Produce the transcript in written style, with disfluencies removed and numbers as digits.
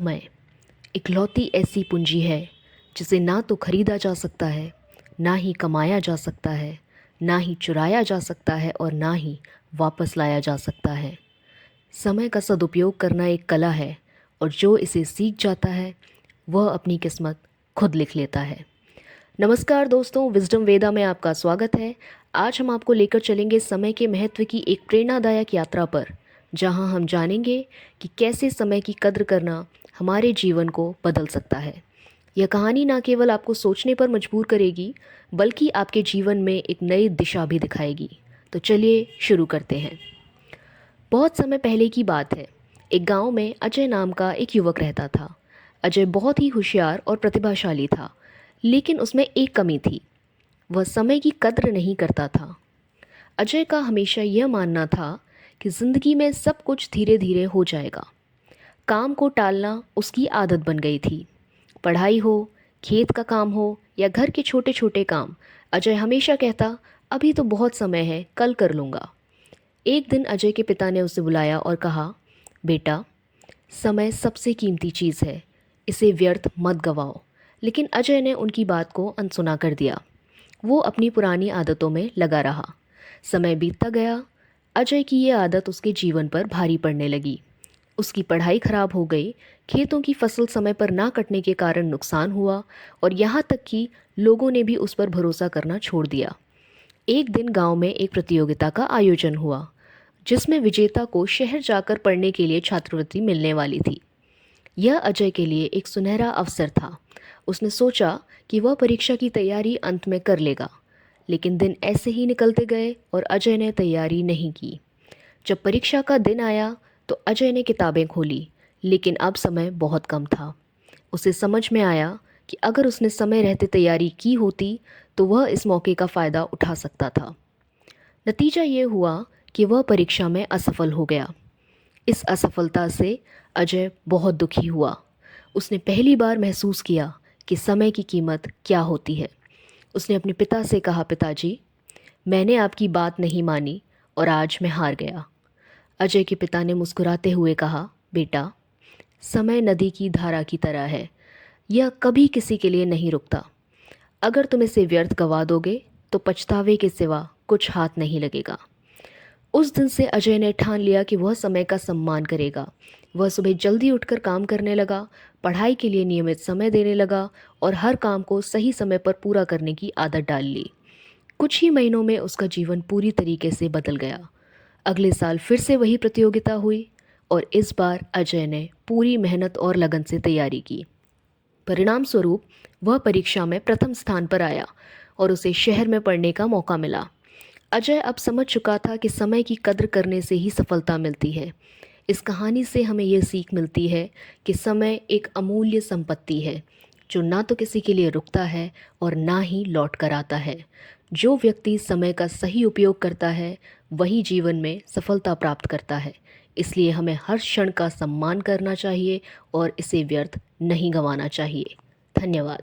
समय इकलौती ऐसी पूंजी है जिसे ना तो खरीदा जा सकता है, ना ही कमाया जा सकता है, ना ही चुराया जा सकता है और ना ही वापस लाया जा सकता है। समय का सदुपयोग करना एक कला है और जो इसे सीख जाता है वह अपनी किस्मत खुद लिख लेता है। नमस्कार दोस्तों, विजडम वेदा में आपका स्वागत है। आज हम आपको लेकर चलेंगे समय के महत्व की एक प्रेरणादायक यात्रा पर, जहां हम जानेंगे कि कैसे समय की कद्र करना हमारे जीवन को बदल सकता है। यह कहानी ना केवल आपको सोचने पर मजबूर करेगी, बल्कि आपके जीवन में एक नई दिशा भी दिखाएगी। तो चलिए शुरू करते हैं। बहुत समय पहले की बात है। एक गांव में अजय नाम का एक युवक रहता था। अजय बहुत ही होशियार और प्रतिभाशाली था, लेकिन उसमें एक कमी थी। वह समय की कद्र नहीं करता था। अजय का हमेशा यह मानना था कि जिंदगी में सब कुछ धीरे धीरे हो जाएगा। काम को टालना उसकी आदत बन गई थी। पढ़ाई हो, खेत का काम हो या घर के छोटे छोटे काम, अजय हमेशा कहता, अभी तो बहुत समय है, कल कर लूँगा। एक दिन अजय के पिता ने उसे बुलाया और कहा, बेटा, समय सबसे कीमती चीज़ है, इसे व्यर्थ मत गवाओ। लेकिन अजय ने उनकी बात को अनसुना कर दिया। वो अपनी पुरानी आदतों में लगा रहा। समय बीतता गया। अजय की ये आदत उसके जीवन पर भारी पड़ने लगी। उसकी पढ़ाई खराब हो गई, खेतों की फसल समय पर ना कटने के कारण नुकसान हुआ और यहाँ तक कि लोगों ने भी उस पर भरोसा करना छोड़ दिया। एक दिन गांव में एक प्रतियोगिता का आयोजन हुआ, जिसमें विजेता को शहर जाकर पढ़ने के लिए छात्रवृत्ति मिलने वाली थी। यह अजय के लिए एक सुनहरा अवसर था। उसने सोचा कि वह परीक्षा की तैयारी अंत में कर लेगा, लेकिन दिन ऐसे ही निकलते गए और अजय ने तैयारी नहीं की। जब परीक्षा का दिन आया तो अजय ने किताबें खोली, लेकिन अब समय बहुत कम था। उसे समझ में आया कि अगर उसने समय रहते तैयारी की होती तो वह इस मौके का फ़ायदा उठा सकता था। नतीजा ये हुआ कि वह परीक्षा में असफल हो गया। इस असफलता से अजय बहुत दुखी हुआ। उसने पहली बार महसूस किया कि समय की कीमत क्या होती है। उसने अपने पिता से कहा, पिताजी, मैंने आपकी बात नहीं मानी और आज मैं हार गया। अजय के पिता ने मुस्कुराते हुए कहा, बेटा, समय नदी की धारा की तरह है, यह कभी किसी के लिए नहीं रुकता। अगर तुम इसे व्यर्थ गवा दोगे तो पछतावे के सिवा कुछ हाथ नहीं लगेगा। उस दिन से अजय ने ठान लिया कि वह समय का सम्मान करेगा। वह सुबह जल्दी उठकर काम करने लगा, पढ़ाई के लिए नियमित समय देने लगा और हर काम को सही समय पर पूरा करने की आदत डाल ली। कुछ ही महीनों में उसका जीवन पूरी तरीके से बदल गया। अगले साल फिर से वही प्रतियोगिता हुई और इस बार अजय ने पूरी मेहनत और लगन से तैयारी की। परिणाम स्वरूप वह परीक्षा में प्रथम स्थान पर आया और उसे शहर में पढ़ने का मौका मिला। अजय अब समझ चुका था कि समय की कद्र करने से ही सफलता मिलती है। इस कहानी से हमें यह सीख मिलती है कि समय एक अमूल्य संपत्ति है, जो ना तो किसी के लिए रुकता है और ना ही लौट कर आता है। जो व्यक्ति समय का सही उपयोग करता है वही जीवन में सफलता प्राप्त करता है। इसलिए हमें हर क्षण का सम्मान करना चाहिए और इसे व्यर्थ नहीं गंवाना चाहिए। धन्यवाद।